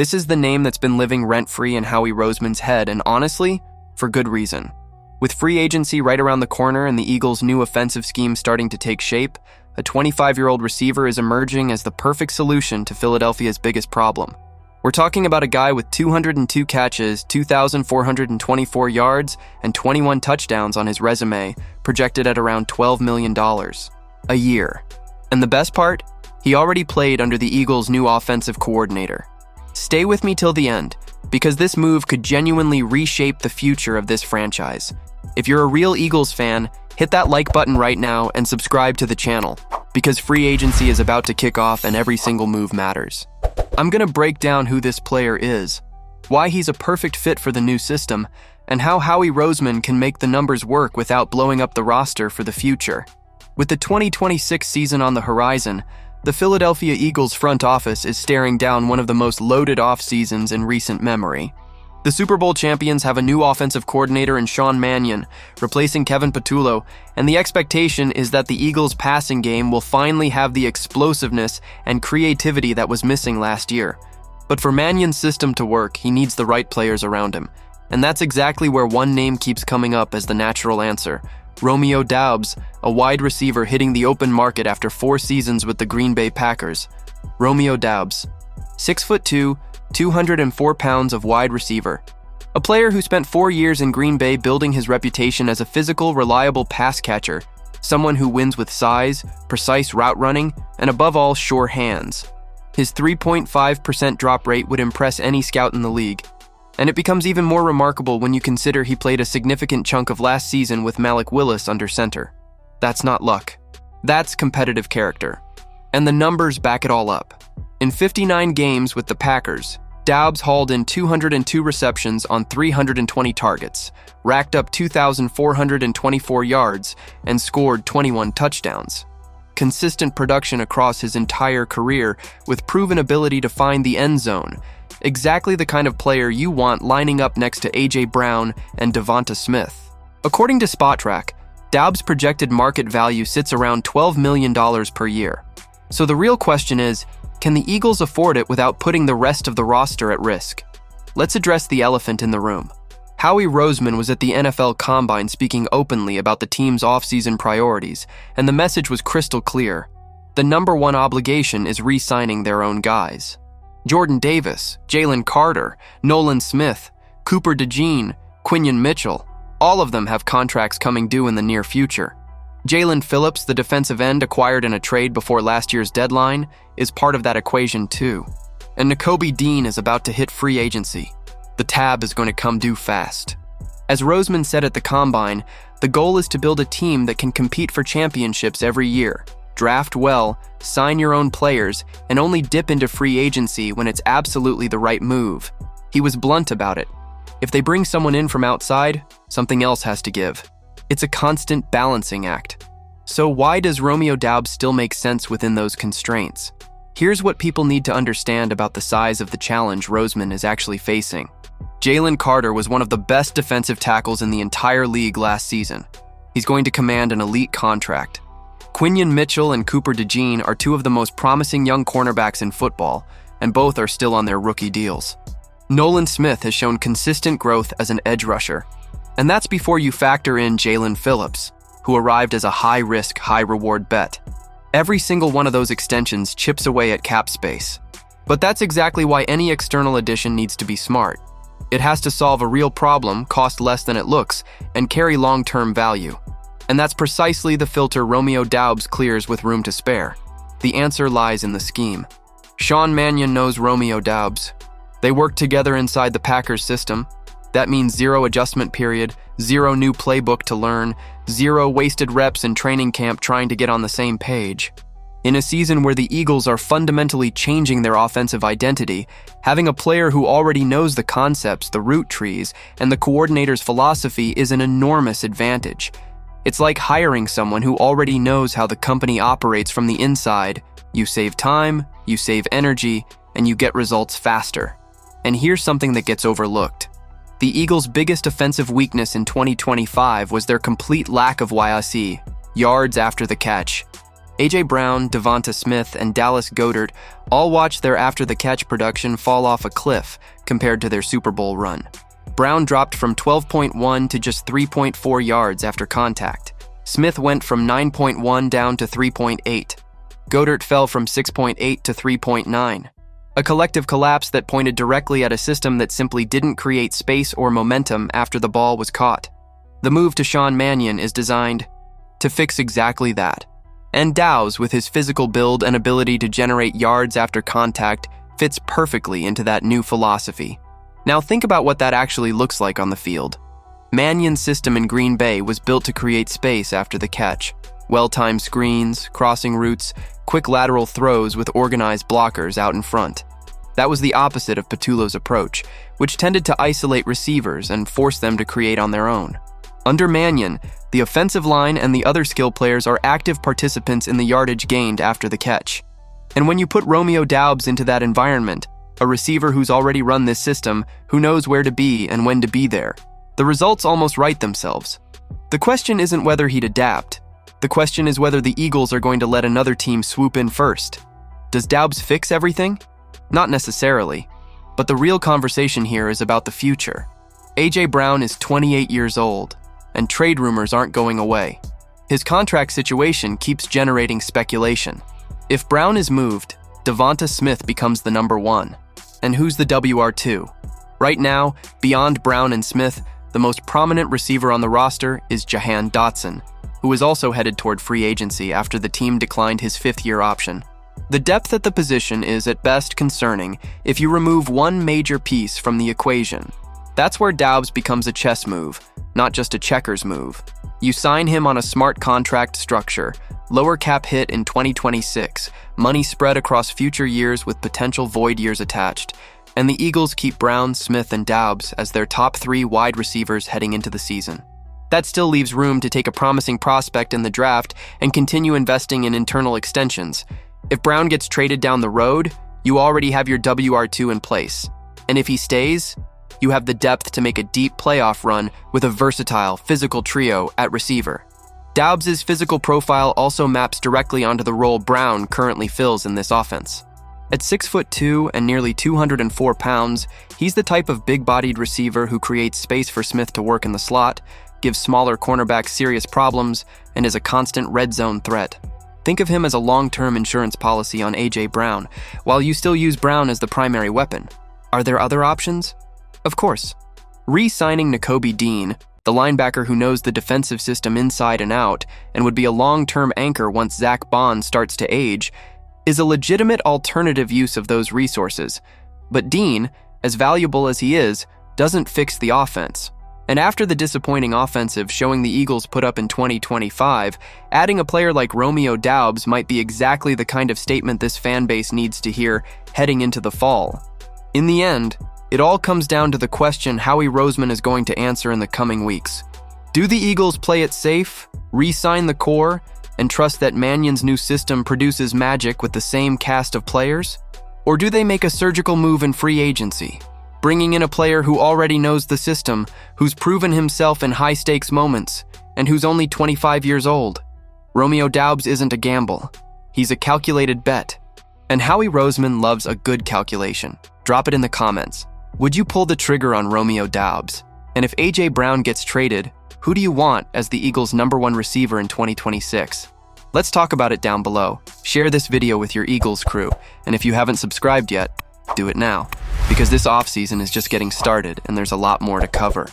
This is the name that's been living rent-free in Howie Roseman's head, and honestly, for good reason. With free agency right around the corner and the Eagles' new offensive scheme starting to take shape, a 25-year-old receiver is emerging as the perfect solution to Philadelphia's biggest problem. We're talking about a guy with 202 catches, 2,424 yards, and 21 touchdowns on his resume, projected at around $12 million a year. And the best part? He already played under the Eagles' new offensive coordinator. Stay with me till the end, because this move could genuinely reshape the future of this franchise. If you're a real Eagles fan, hit that like button right now and subscribe to the channel, because free agency is about to kick off and every single move matters. I'm gonna break down who this player is, why he's a perfect fit for the new system, and how Howie Roseman can make the numbers work without blowing up the roster for the future. With the 2026 season on the horizon, the Philadelphia Eagles front office is staring down one of the most loaded off-seasons in recent memory. The Super Bowl champions have a new offensive coordinator in Sean Mannion, replacing Kevin Patullo, and the expectation is that the Eagles' passing game will finally have the explosiveness and creativity that was missing last year. But for Mannion's system to work, he needs the right players around him. And that's exactly where one name keeps coming up as the natural answer: Romeo Doubs, a wide receiver hitting the open market after 4 seasons with the Green Bay Packers. Romeo Doubs, 6'2", 204 pounds of wide receiver. A player who spent 4 years in Green Bay building his reputation as a physical, reliable pass catcher, someone who wins with size, precise route running, and above all, sure hands. His 3.5% drop rate would impress any scout in the league. And it becomes even more remarkable when you consider he played a significant chunk of last season with Malik Willis under center. That's not luck. That's competitive character. And the numbers back it all up. In 59 games with the Packers, Doubs hauled in 202 receptions on 320 targets, racked up 2,424 yards, and scored 21 touchdowns. Consistent production across his entire career with proven ability to find the end zone. Exactly the kind of player you want lining up next to A.J. Brown and DeVonta Smith. According to SpotTrack, Doubs' projected market value sits around $12 million per year. So the real question is, can the Eagles afford it without putting the rest of the roster at risk? Let's address the elephant in the room. Howie Roseman was at the NFL Combine speaking openly about the team's offseason priorities, and the message was crystal clear. The number one obligation is re-signing their own guys. Jordan Davis, Jalen Carter, Nolan Smith, DeJean, Quinyon Mitchell, all of them have contracts coming due in the near future. Jaelan Phillips, the defensive end acquired in a trade before last year's deadline, is part of that equation too. And Nakobe Dean is about to hit free agency. The tab is going to come due fast. As Roseman said at the Combine, the goal is to build a team that can compete for championships every year. Draft well, sign your own players, and only dip into free agency when it's absolutely the right move. He was blunt about it. If they bring someone in from outside, something else has to give. It's a constant balancing act. So why does Romeo Doubs still make sense within those constraints? Here's what people need to understand about the size of the challenge Roseman is actually facing. Jalen Carter was one of the best defensive tackles in the entire league last season. He's going to command an elite contract. Quinyon Mitchell and DeJean are 2 of the most promising young cornerbacks in football, and both are still on their rookie deals. Nolan Smith has shown consistent growth as an edge rusher. And that's before you factor in Jaelan Phillips, who arrived as a high-risk, high-reward bet. Every single one of those extensions chips away at cap space. But that's exactly why any external addition needs to be smart. It has to solve a real problem, cost less than it looks, and carry long-term value. And that's precisely the filter Romeo Doubs clears with room to spare. The answer lies in the scheme. Sean Mannion knows Romeo Doubs. They work together inside the Packers system. That means 0 adjustment period, 0 new playbook to learn, 0 wasted reps in training camp trying to get on the same page. In a season where the Eagles are fundamentally changing their offensive identity, having a player who already knows the concepts, the route trees, and the coordinator's philosophy is an enormous advantage. It's like hiring someone who already knows how the company operates from the inside. You save time, you save energy, and you get results faster. And here's something that gets overlooked. The Eagles' biggest offensive weakness in 2025 was their complete lack of YAC, yards after the catch. A.J. Brown, DeVonta Smith, and Dallas Goedert all watched their after-the-catch production fall off a cliff compared to their Super Bowl run. Brown dropped from 12.1 to just 3.4 yards after contact. Smith went from 9.1 down to 3.8. Goedert fell from 6.8 to 3.9. A collective collapse that pointed directly at a system that simply didn't create space or momentum after the ball was caught. The move to Sean Mannion is designed to fix exactly that. And Doubs, with his physical build and ability to generate yards after contact, fits perfectly into that new philosophy. Now think about what that actually looks like on the field. Mannion's system in Green Bay was built to create space after the catch. Well-timed screens, crossing routes, quick lateral throws with organized blockers out in front. That was the opposite of Patullo's approach, which tended to isolate receivers and force them to create on their own. Under Mannion, the offensive line and the other skill players are active participants in the yardage gained after the catch. And when you put Romeo Doubs into that environment, a receiver who's already run this system, who knows where to be and when to be there, the results almost write themselves. The question isn't whether he'd adapt. The question is whether the Eagles are going to let another team swoop in first. Does Doubs fix everything? Not necessarily. But the real conversation here is about the future. A.J. Brown is 28 years old, and trade rumors aren't going away. His contract situation keeps generating speculation. If Brown is moved, DeVonta Smith becomes the number one. And who's the WR2? Right now, beyond Brown and Smith, the most prominent receiver on the roster is Jahan Dotson, who is also headed toward free agency after the team declined his fifth-year option. The depth at the position is at best concerning if you remove one major piece from the equation. That's where Doubs becomes a chess move, not just a checkers move. You sign him on a smart contract structure, lower cap hit in 2026, money spread across future years with potential void years attached, and the Eagles keep Brown, Smith, and Doubs as their top three wide receivers heading into the season. That still leaves room to take a promising prospect in the draft and continue investing in internal extensions. If Brown gets traded down the road, you already have your WR2 in place. And if he stays, you have the depth to make a deep playoff run with a versatile, physical trio at receiver. Doubs' physical profile also maps directly onto the role Brown currently fills in this offense. At 6'2" and nearly 204 pounds, he's the type of big-bodied receiver who creates space for Smith to work in the slot, gives smaller cornerbacks serious problems, and is a constant red zone threat. Think of him as a long-term insurance policy on A.J. Brown, while you still use Brown as the primary weapon. Are there other options? Of course. Re-signing Nakobe Dean, the linebacker who knows the defensive system inside and out and would be a long-term anchor once Zach Bond starts to age, is a legitimate alternative use of those resources. But Dean, as valuable as he is, doesn't fix the offense. And after the disappointing offensive showing the Eagles put up in 2025, adding a player like Romeo Doubs might be exactly the kind of statement this fan base needs to hear heading into the fall. In the end, it all comes down to the question Howie Roseman is going to answer in the coming weeks. Do the Eagles play it safe, re-sign the core, and trust that Mannion's new system produces magic with the same cast of players? Or do they make a surgical move in free agency, bringing in a player who already knows the system, who's proven himself in high-stakes moments, and who's only 25 years old? Romeo Doubs isn't a gamble. He's a calculated bet. And Howie Roseman loves a good calculation. Drop it in the comments. Would you pull the trigger on Romeo Doubs? And if A.J. Brown gets traded, who do you want as the Eagles' #1 receiver in 2026? Let's talk about it down below. Share this video with your Eagles crew, and if you haven't subscribed yet, do it now, because this offseason is just getting started and there's a lot more to cover.